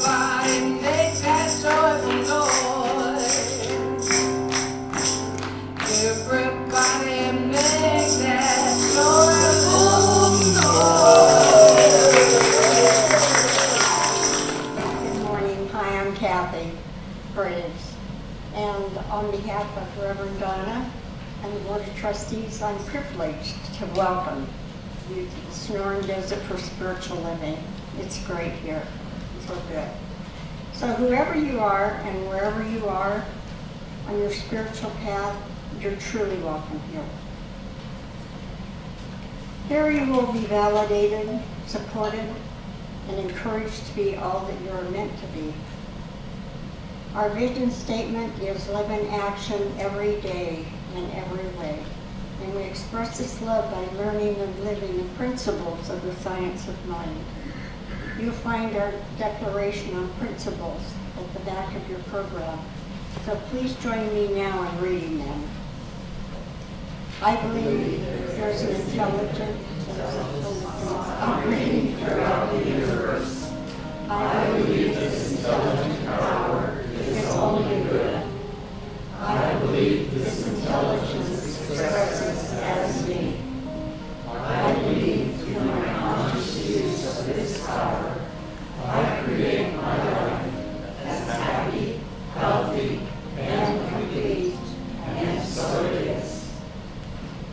Everybody make that joyful noise. Everybody make that joyful noise. Good morning. Hi, I'm Kathy Graves. And on behalf of Reverend Donna and the Board of Trustees, I'm privileged to welcome you to the Sonoran Desert for Spiritual Living. It's great here. So good. So whoever you are and wherever you are on your spiritual path, you're truly welcome here. Here you will be validated, supported, and encouraged to be all that you are meant to be. Our vision statement is live in action every day in every way. And we express this love by learning and living the principles of the science of mind. You'll find our declaration on principles at the back of your program. So please join me now in reading them. I believe there's an intelligence operating throughout the universe. I believe this intelligent power is only good. I believe this intelligence expresses as me. I believe through my conscious use of this power, I create my life as happy, healthy, and complete, and so it is.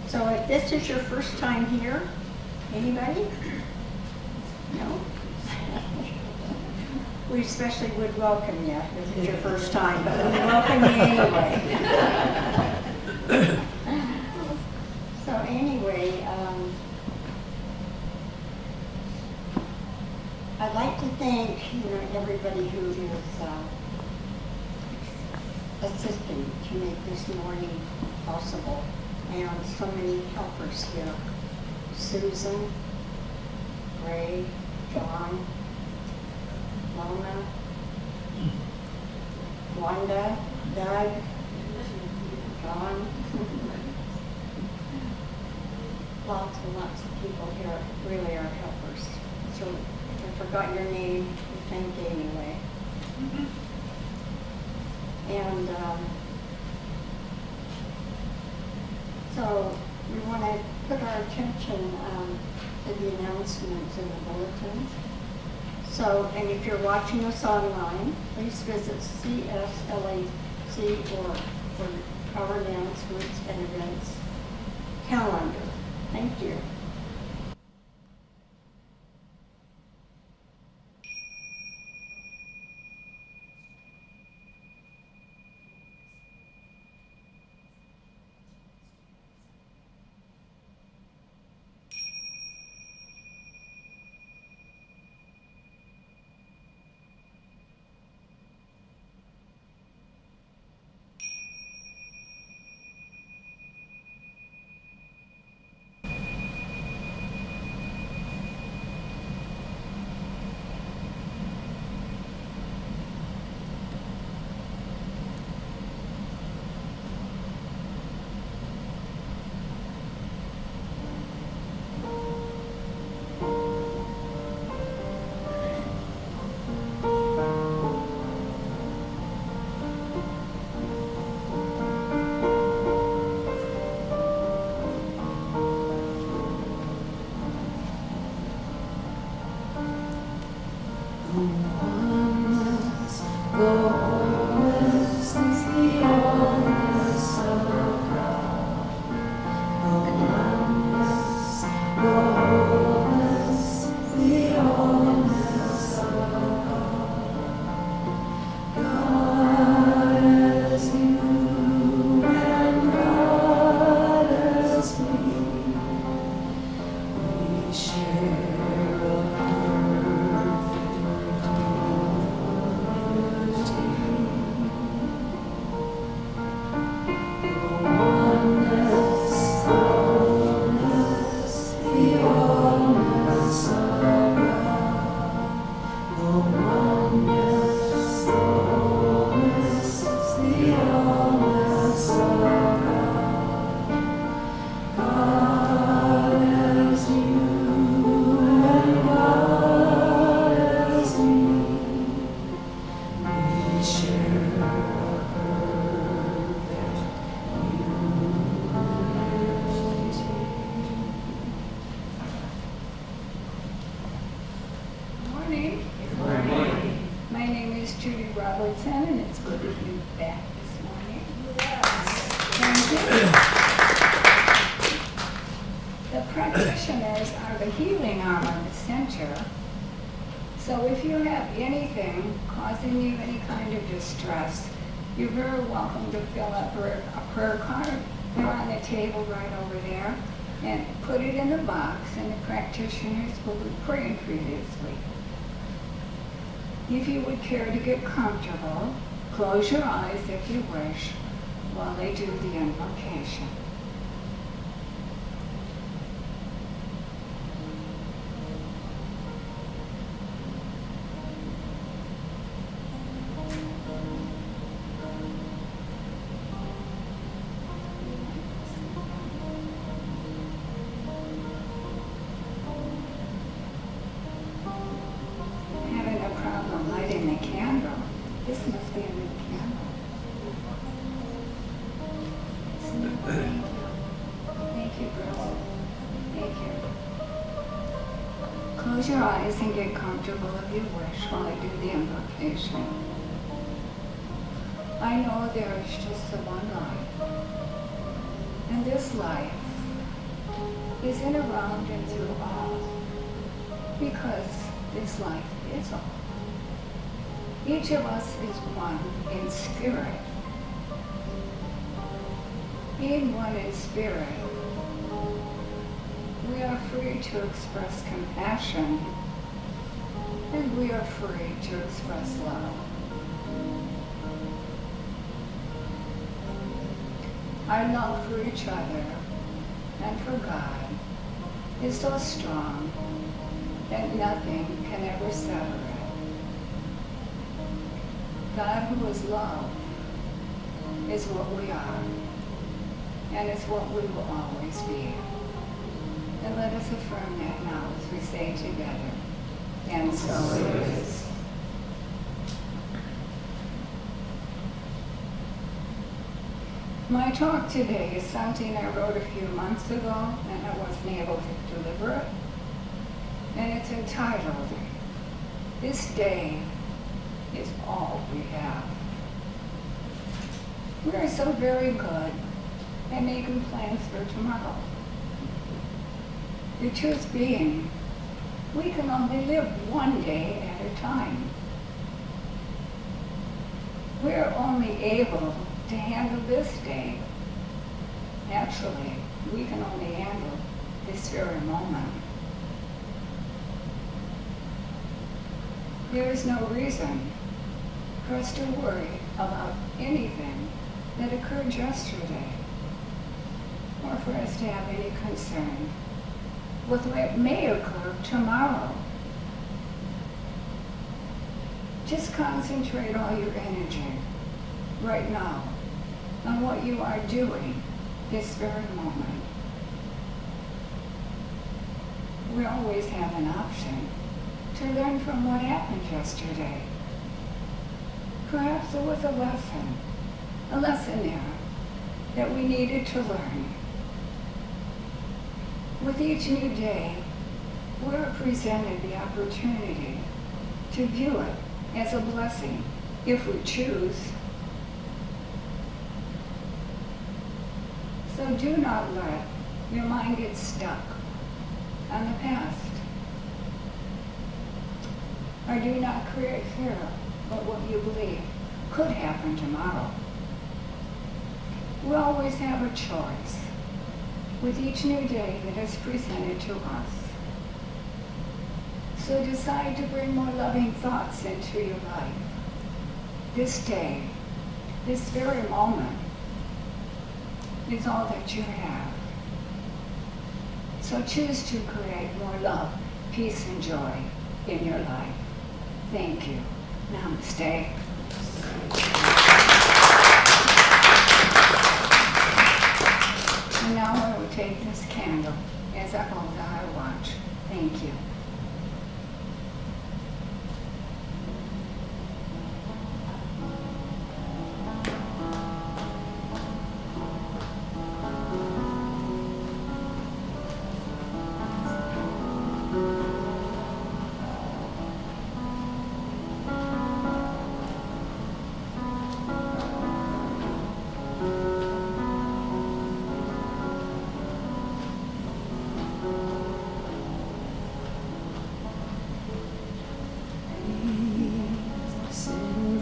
So if this is your first time here, anybody? No? We especially would welcome you if it's your first time, but we welcome you anyway. So anyway, I'd like to thank everybody who is assisting to make this morning possible, and so many helpers here: Susan, Ray, John, Mona, Wanda, Doug, John. Lots and lots of people here really are helpers. So if I forgot your name, we thank you anyway. And so we want to put our attention to the announcements in the bulletin. So, and if you're watching us online, please visit CSLAC or for our announcements and events calendar. Thank you. good of you back this morning. Thank you. The practitioners are the healing arm of the center. So if you have anything causing you any kind of distress, you're very welcome to fill out a prayer card. They're on the table right over there. And put it in the box, and the practitioners will be praying for you this week. If you would care to get comfortable, close your eyes if you wish while they do the invocation. Close your eyes and get comfortable if you wish while I do the invocation. I know there is just the one life, and this life is in, around, and through all, because this life is all. Each of us is one in spirit. Being one in spirit, we are free to express compassion, and we are free to express love. Our love for each other and for God is so strong that nothing can ever sever it. God, who is love, is what we are, and is what we will always be. And let us affirm that now as we say together, and so it is. My talk today is something I wrote a few months ago, and I wasn't able to deliver it. And it's entitled, "This Day is All We Have." We are so very good at making plans for tomorrow. The truth being, we can only live one day at a time. We're only able to handle this day. Actually, we can only handle this very moment. There is no reason for us to worry about anything that occurred yesterday, or for us to have any concern with what may occur tomorrow. Just concentrate all your energy right now on what you are doing this very moment. We always have an option to learn from what happened yesterday. Perhaps there was a lesson there that we needed to learn. With each new day, we're presented the opportunity to view it as a blessing, if we choose. So do not let your mind get stuck on the past. Or do not create fear about what you believe could happen tomorrow. We always have a choice with each new day that is presented to us. So decide to bring more loving thoughts into your life. This day, this very moment, is all that you have. So choose to create more love, peace, and joy in your life. Thank you. Namaste. And now I will take this candle as I hold our watch. Thank you.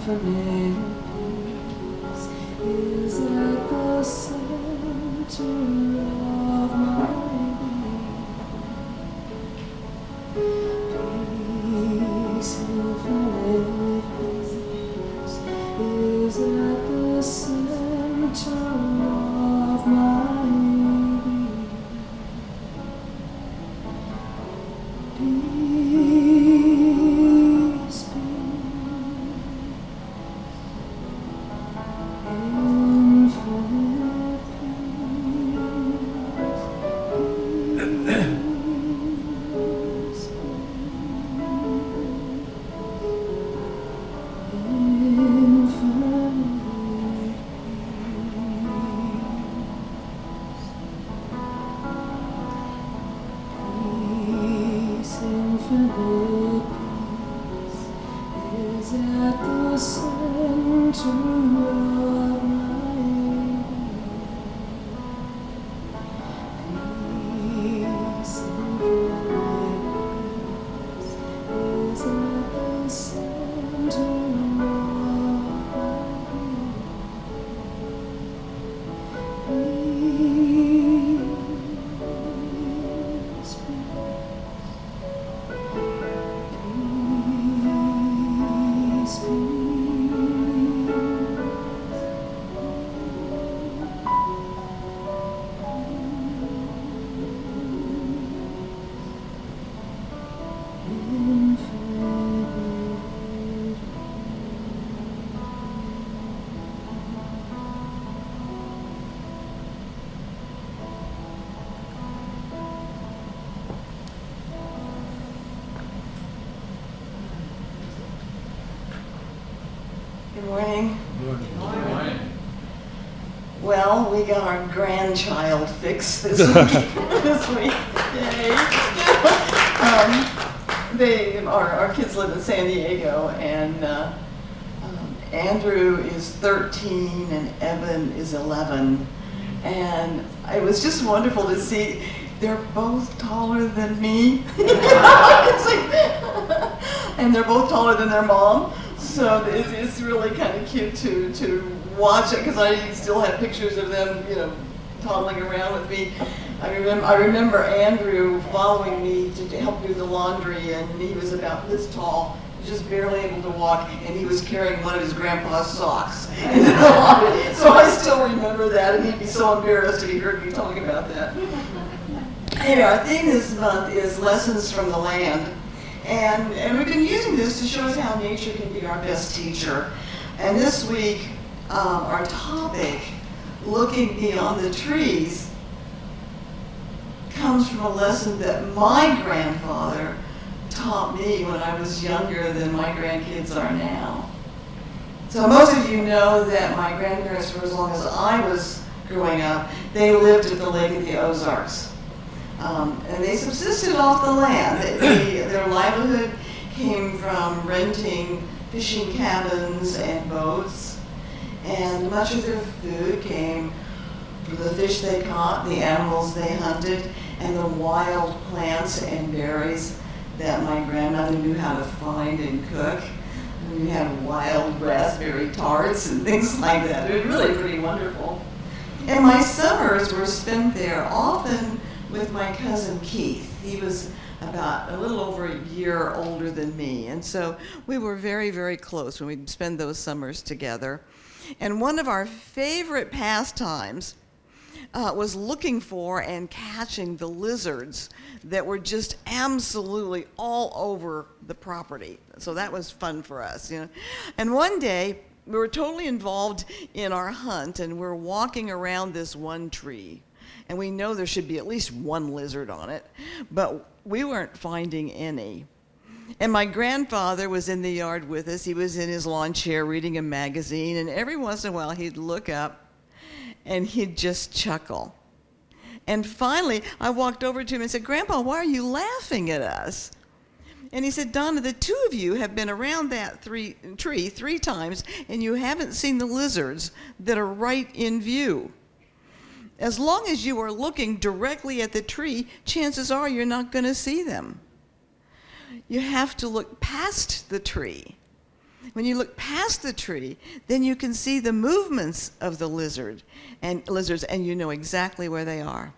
is at the center of my being. Peace, infinite peace, is at the center of my being. Peace, peace. Good morning. Good morning. Well, we got our grandchild fix this week. Yay. Our kids live in San Diego, and Andrew is 13 and Evan is 11. And it was just wonderful to see. They're both taller than me. It's like, and they're both taller than their mom. So it's really kind of cute to watch it, because I still have pictures of them, toddling around with me. I remember Andrew following me to help do the laundry, and he was about this tall, just barely able to walk, and he was carrying one of his grandpa's socks into the laundry. So I still remember that, and he'd be so embarrassed if he heard me talking about that. Anyway, our theme this month is Lessons from the Land. And we've been using this to show us how nature can be our best teacher. And this week, our topic, Looking Beyond the Trees, comes from a lesson that my grandfather taught me when I was younger than my grandkids are now. So most of you know that my grandparents, for as long as I was growing up, they lived at the Lake of the Ozarks. And they subsisted off the land. Their livelihood came from renting fishing cabins and boats, and much of their food came from the fish they caught, the animals they hunted, and the wild plants and berries that my grandmother knew how to find and cook. And we had wild raspberry tarts and things like that. It was really pretty wonderful. And my summers were spent there, often with my cousin Keith. He was about a little over a year older than me, and so we were very, very close when we'd spend those summers together. And one of our favorite pastimes was looking for and catching the lizards that were just absolutely all over the property. So that was fun for us, And one day, we were totally involved in our hunt, and we're walking around this one tree. And we know there should be at least one lizard on it, but we weren't finding any. And my grandfather was in the yard with us. He was in his lawn chair reading a magazine, and every once in a while he'd look up and he'd just chuckle. And finally, I walked over to him and said, "Grandpa, why are you laughing at us?" And he said, "Donna, the two of you have been around that tree 3 times, and you haven't seen the lizards that are right in view. As long as you are looking directly at the tree, chances are you're not going to see them. You have to look past the tree. When you look past the tree, then you can see the movements of the lizards, and you know exactly where they are.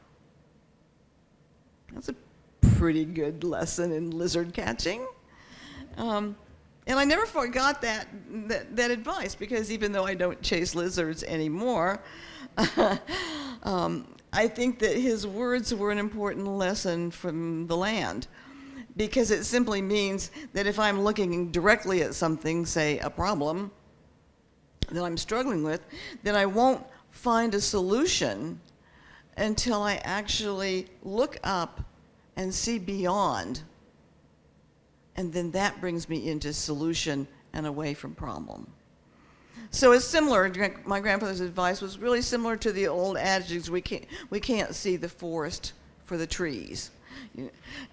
That's a pretty good lesson in lizard catching. And I never forgot that advice, because even though I don't chase lizards anymore, I think that his words were an important lesson from the land. Because it simply means that if I'm looking directly at something, say a problem that I'm struggling with, then I won't find a solution until I actually look up and see beyond. And then that brings me into solution and away from problem. So it's similar. My grandfather's advice was really similar to the old adage, we can't see the forest for the trees.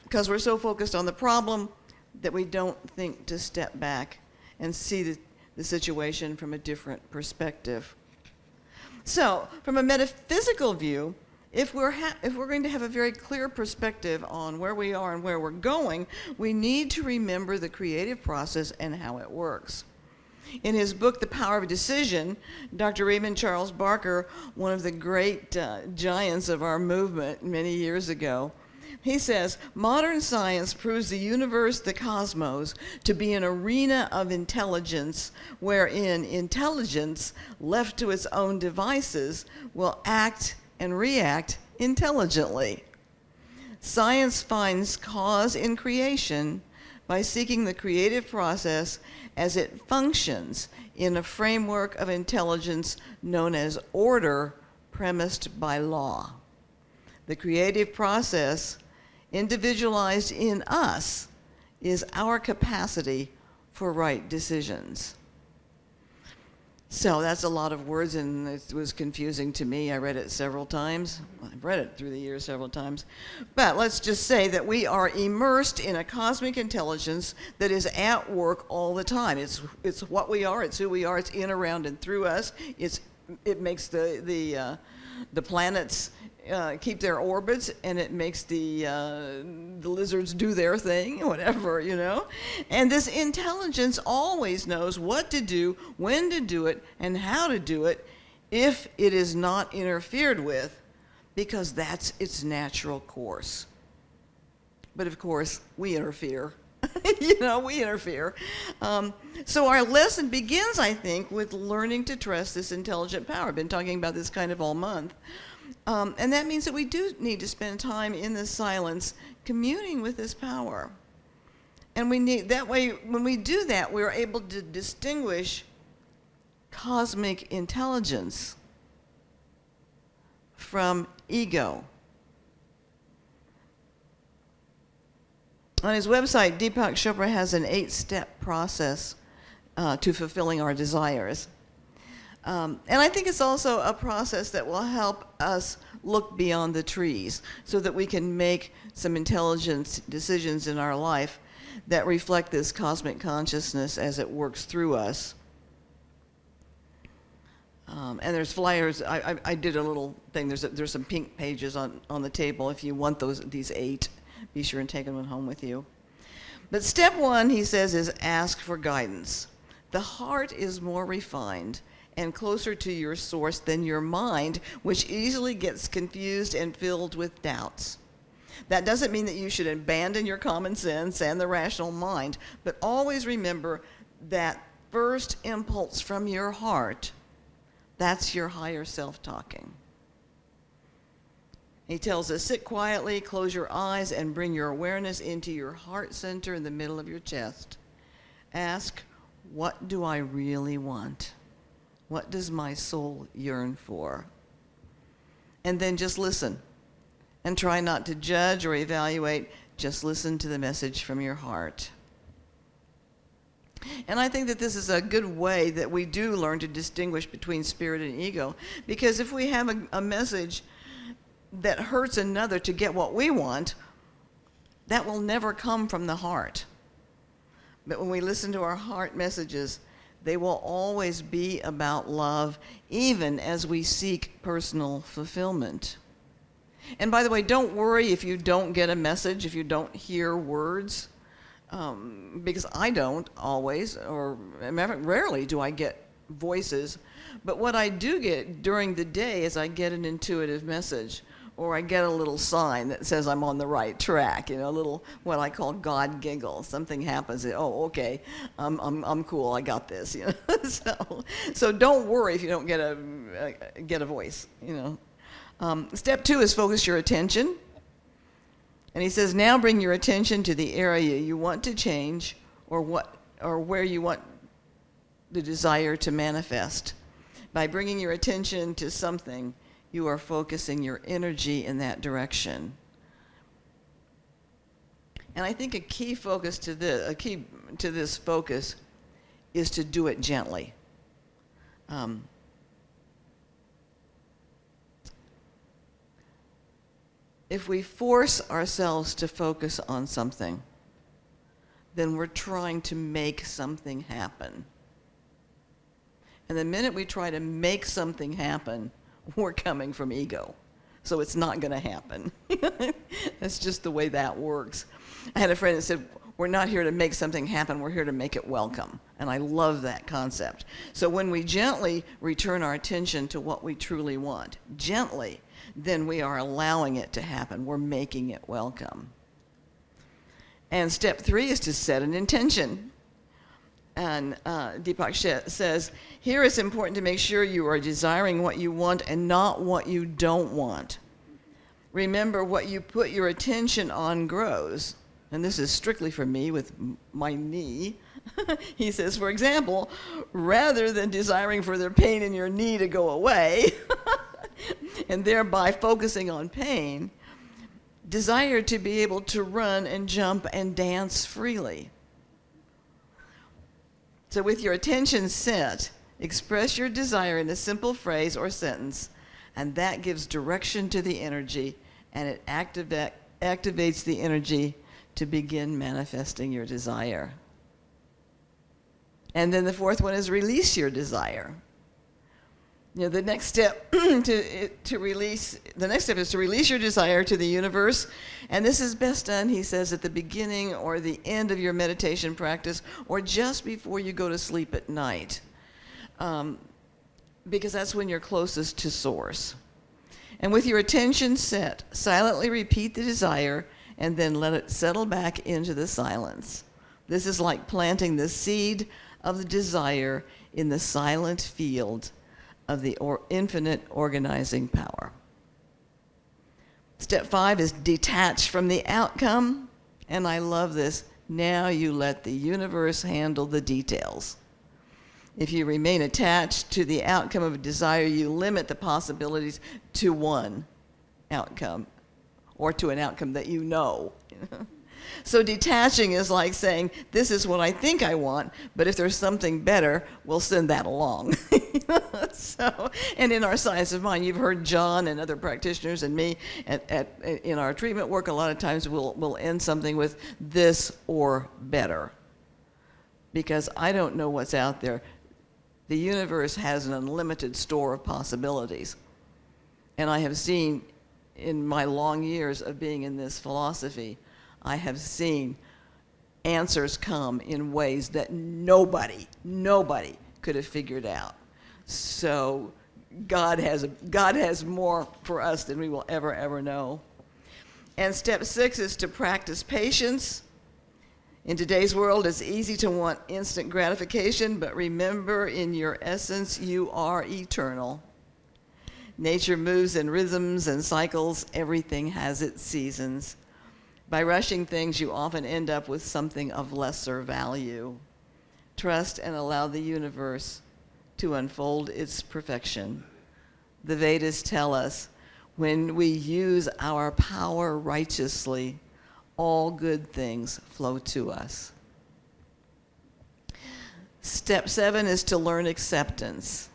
Because we're so focused on the problem that we don't think to step back and see the situation from a different perspective. So, from a metaphysical view, if we're going to have a very clear perspective on where we are and where we're going, we need to remember the creative process and how it works. In his book, The Power of Decision, Dr. Raymond Charles Barker, one of the great giants of our movement many years ago, he says, modern science proves the universe, the cosmos, to be an arena of intelligence wherein intelligence, left to its own devices, will act and react intelligently. Science finds cause in creation by seeking the creative process as it functions in a framework of intelligence known as order, premised by law. The creative process, individualized in us, is our capacity for right decisions. So that's a lot of words, and it was confusing to me. I read it several times. I've read it through the years several times. But let's just say that we are immersed in a cosmic intelligence that is at work all the time. It's what we are. It's who we are. It's in, around, and through us. It makes the planets keep their orbits, and it makes the lizards do their thing, whatever, you know. And this intelligence always knows what to do, when to do it, and how to do it if it is not interfered with, because that's its natural course. But of course, we interfere. We interfere. So our lesson begins, I think, with learning to trust this intelligent power. I've been talking about this kind of all month. And that means that we do need to spend time in the silence communing with this power. And that way, when we do that, we're able to distinguish cosmic intelligence from ego. On his website, Deepak Chopra has an 8-step process to fulfilling our desires. And I think it's also a process that will help us look beyond the trees so that we can make some intelligent decisions in our life that reflect this cosmic consciousness as it works through us. And there's flyers. I did a little thing. There's some pink pages on the table. If you want these 8, be sure and take them home with you. But step 1, he says, is ask for guidance. The heart is more refined and closer to your source than your mind, which easily gets confused and filled with doubts. That doesn't mean that you should abandon your common sense and the rational mind, but always remember that first impulse from your heart, that's your higher self talking. He tells us, sit quietly, close your eyes, and bring your awareness into your heart center in the middle of your chest. Ask, what do I really want? What does my soul yearn for? And then just listen. And try not to judge or evaluate. Just listen to the message from your heart. And I think that this is a good way that we do learn to distinguish between spirit and ego. Because if we have a message that hurts another to get what we want, that will never come from the heart. But when we listen to our heart messages, they will always be about love, even as we seek personal fulfillment. And by the way, don't worry if you don't get a message, if you don't hear words. because I don't always, or rarely do I get voices, but what I do get during the day is I get an intuitive message, or I get a little sign that says I'm on the right track, a little, what I call God giggle. Something happens, oh, okay, I'm cool, I got this, So don't worry if you don't get a voice, Step 2 is focus your attention. And he says, now bring your attention to the area you want to change, or where you want the desire to manifest. By bringing your attention to something, you are focusing your energy in that direction. And I think a key to this focus is to do it gently. If we force ourselves to focus on something, then we're trying to make something happen. And the minute we try to make something happen, we're coming from ego. So it's not going to happen. That's just the way that works. I had a friend that said, we're not here to make something happen, we're here to make it welcome. And I love that concept. So when we gently return our attention to what we truly want, gently, then we are allowing it to happen. We're making it welcome. And step 3 is to set an intention. And Detach says, here it's important to make sure you are desiring what you want and not what you don't want. Remember, what you put your attention on grows. And this is strictly for me with my knee. He says, for example, rather than desiring for the pain in your knee to go away, and thereby focusing on pain, desire to be able to run and jump and dance freely. So with your attention set, express your desire in a simple phrase or sentence, and that gives direction to the energy, and it activates the energy to begin manifesting your desire. And then the 4th one is release your desire. The next step to release your desire to the universe, and this is best done, he says, at the beginning or the end of your meditation practice, or just before you go to sleep at night, because that's when you're closest to source. And with your attention set, silently repeat the desire, and then let it settle back into the silence. This is like planting the seed of the desire in the silent field of the infinite organizing power. Step 5 is detach from the outcome, and I love this. Now you let the universe handle the details. If you remain attached to the outcome of a desire, you limit the possibilities to one outcome, or to an outcome that you know. So detaching is like saying, this is what I think I want, but if there's something better, we'll send that along. So, and in our science of mind, you've heard John and other practitioners and me in our treatment work, a lot of times we'll end something with this or better. Because I don't know what's out there. The universe has an unlimited store of possibilities. And I have seen, in my long years of being in this philosophy, I have seen answers come in ways that nobody could have figured out. So God has more for us than we will ever know. And step 6 is to practice patience. In today's world, it's easy to want instant gratification, but remember, in your essence, you are eternal. Nature moves in rhythms and cycles. Everything has its seasons. By rushing things, you often end up with something of lesser value. Trust and allow the universe to unfold its perfection. The Vedas tell us, when we use our power righteously, all good things flow to us. Step 7 is to learn acceptance.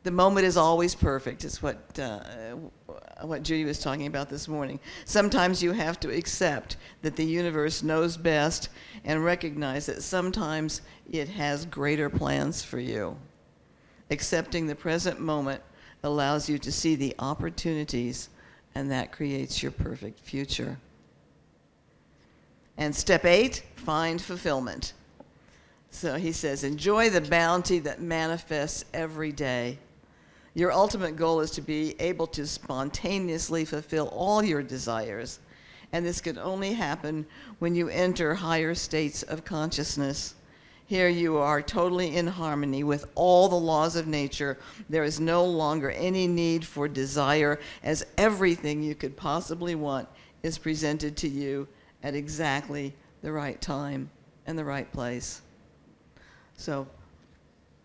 The moment is always perfect, is what Judy was talking about this morning. Sometimes you have to accept that the universe knows best and recognize that sometimes it has greater plans for you. Accepting the present moment allows you to see the opportunities, and that creates your perfect future. And step 8, find fulfillment. So he says, enjoy the bounty that manifests every day. Your ultimate goal is to be able to spontaneously fulfill all your desires. And this can only happen when you enter higher states of consciousness. Here you are totally in harmony with all the laws of nature. There is no longer any need for desire, as everything you could possibly want is presented to you at exactly the right time and the right place. So,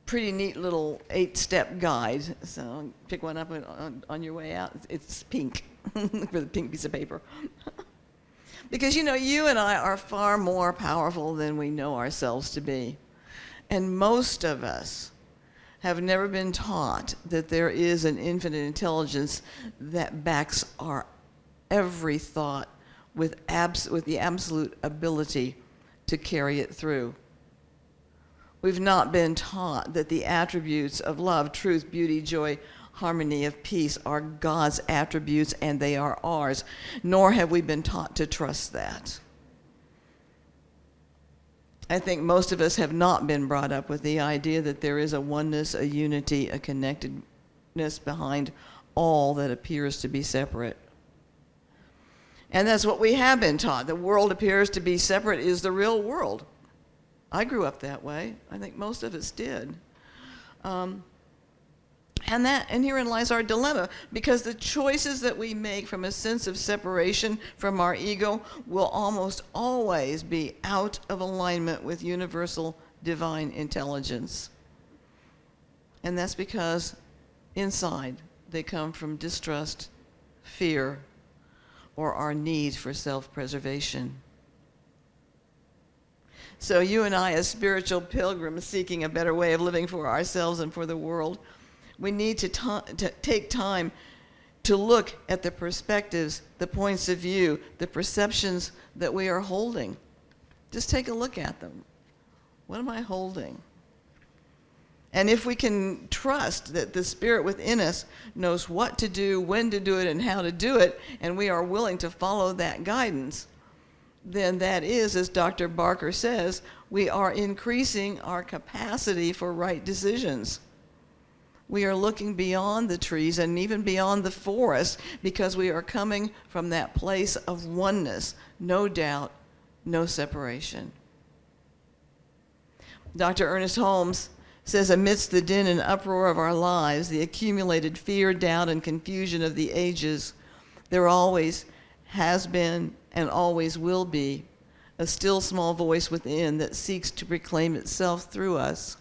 pretty neat little 8-step guide. So pick one up on your way out. It's pink, for the pink piece of paper. Because, you know, you and I are far more powerful than we know ourselves to be. And most of us have never been taught that there is an infinite intelligence that backs our every thought with the absolute ability to carry it through. We've not been taught that the attributes of love, truth, beauty, joy, harmony, of peace are God's attributes and they are ours, nor have we been taught to trust that. I think most of us have not been brought up with the idea that there is a oneness, a unity, a connectedness behind all that appears to be separate. And that's what we have been taught. The world appears to be separate is the real world. I grew up that way. I think most of us did. And herein lies our dilemma, because the choices that we make from a sense of separation from our ego will almost always be out of alignment with universal divine intelligence. And that's because inside they come from distrust, fear, or our need for self-preservation. So you and I, as spiritual pilgrims seeking a better way of living for ourselves and for the world, we need to take time to look at the perspectives, the points of view, the perceptions that we are holding. Just take a look at them. What am I holding? And if we can trust that the Spirit within us knows what to do, when to do it, and how to do it, and we are willing to follow that guidance, then that is, as Dr. Barker says, we are increasing our capacity for right decisions. We are looking beyond the trees and even beyond the forest because we are coming from that place of oneness, no doubt, no separation. Dr. Ernest Holmes says, amidst the din and uproar of our lives, the accumulated fear, doubt, and confusion of the ages, there always has been and always will be a still small voice within that seeks to proclaim itself through us.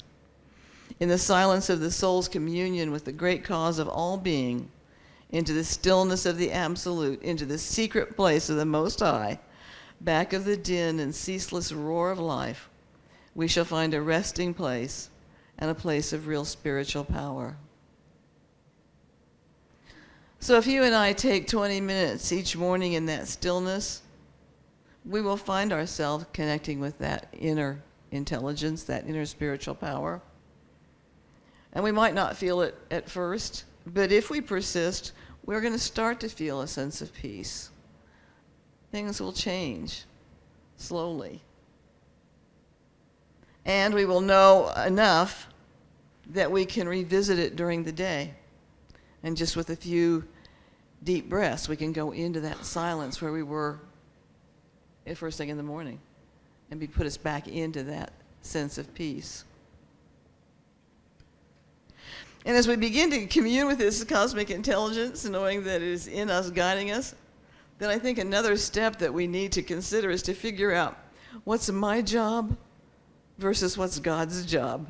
In the silence of the soul's communion with the great cause of all being, into the stillness of the absolute, into the secret place of the Most High, back of the din and ceaseless roar of life, we shall find a resting place and a place of real spiritual power. So if you and I take 20 minutes each morning in that stillness, we will find ourselves connecting with that inner intelligence, that inner spiritual power. And we might not feel it at first, but if we persist, we're going to start to feel a sense of peace. Things will change slowly. And we will know enough that we can revisit it during the day. And just with a few deep breaths, we can go into that silence where we were at first thing in the morning and put us back into that sense of peace. And as we begin to commune with this cosmic intelligence, knowing that it is in us, guiding us, then I think another step that we need to consider is to figure out what's my job versus what's God's job.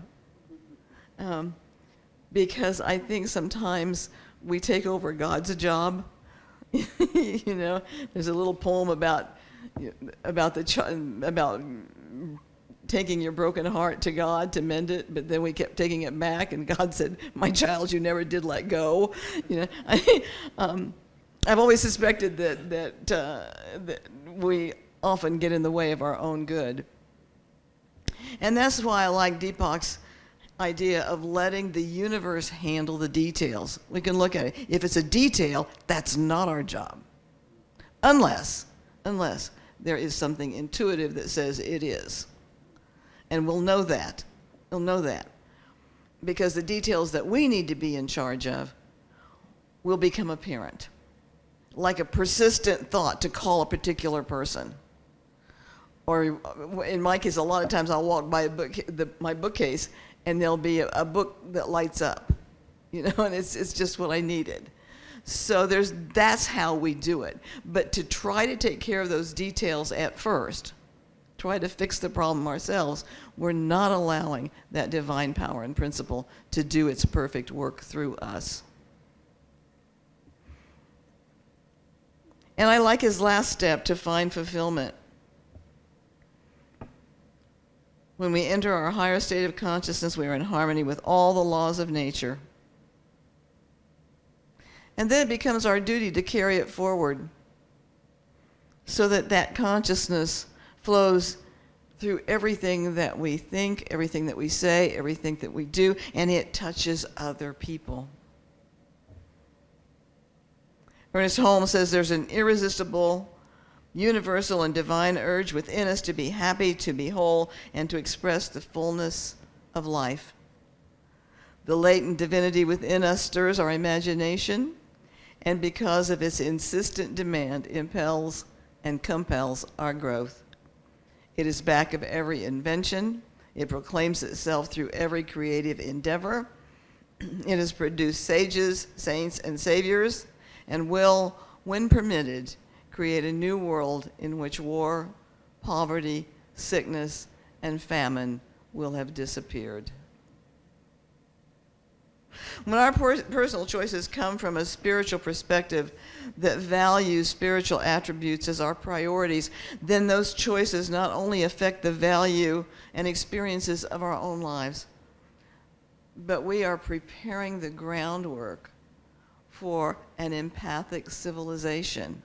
Because I think sometimes we take over God's job. You know, there's a little poem about taking your broken heart to God to mend it, but then we kept taking it back, and God said, "My child, you never did let go." You know, I've always suspected that we often get in the way of our own good, and that's why I like Deepak's idea of letting the universe handle the details. We can look at it. If it's a detail, that's not our job, unless there is something intuitive that says it is. And we'll know that. We'll know that. Because the details that we need to be in charge of will become apparent. Like a persistent thought to call a particular person. Or in my case, a lot of times I'll walk by my bookcase and there'll be a book that lights up. You know, and it's just what I needed. So that's how we do it. But to try to take care of those details at first, try to fix the problem ourselves, we're not allowing that divine power and principle to do its perfect work through us. And I like his last step, to find fulfillment. When we enter our higher state of consciousness, we are in harmony with all the laws of nature. And then it becomes our duty to carry it forward so that that consciousness flows through everything that we think, everything that we say, everything that we do, and it touches other people. Ernest Holmes says there's an irresistible, universal, and divine urge within us to be happy, to be whole, and to express the fullness of life. The latent divinity within us stirs our imagination, and because of its insistent demand, impels and compels our growth. It is back of every invention. It proclaims itself through every creative endeavor. It has produced sages, saints, and saviors, and will, when permitted, create a new world in which war, poverty, sickness, and famine will have disappeared. When our personal choices come from a spiritual perspective that values spiritual attributes as our priorities, then those choices not only affect the value and experiences of our own lives, but we are preparing the groundwork for an empathic civilization.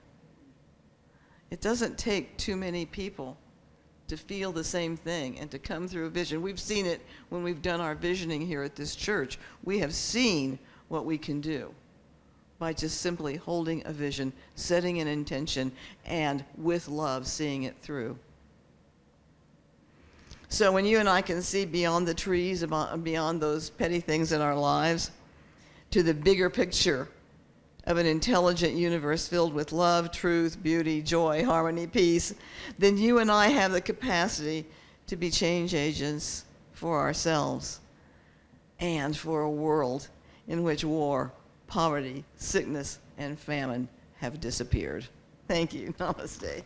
It doesn't take too many people to feel the same thing and to come through a vision. We've seen it when we've done our visioning here at this church. We have seen what we can do by just simply holding a vision, setting an intention, and with love seeing it through. So when you and I can see beyond the trees, beyond those petty things in our lives, to the bigger picture of an intelligent universe filled with love, truth, beauty, joy, harmony, peace, then you and I have the capacity to be change agents for ourselves and for a world in which war, poverty, sickness, and famine have disappeared. Thank you. Namaste.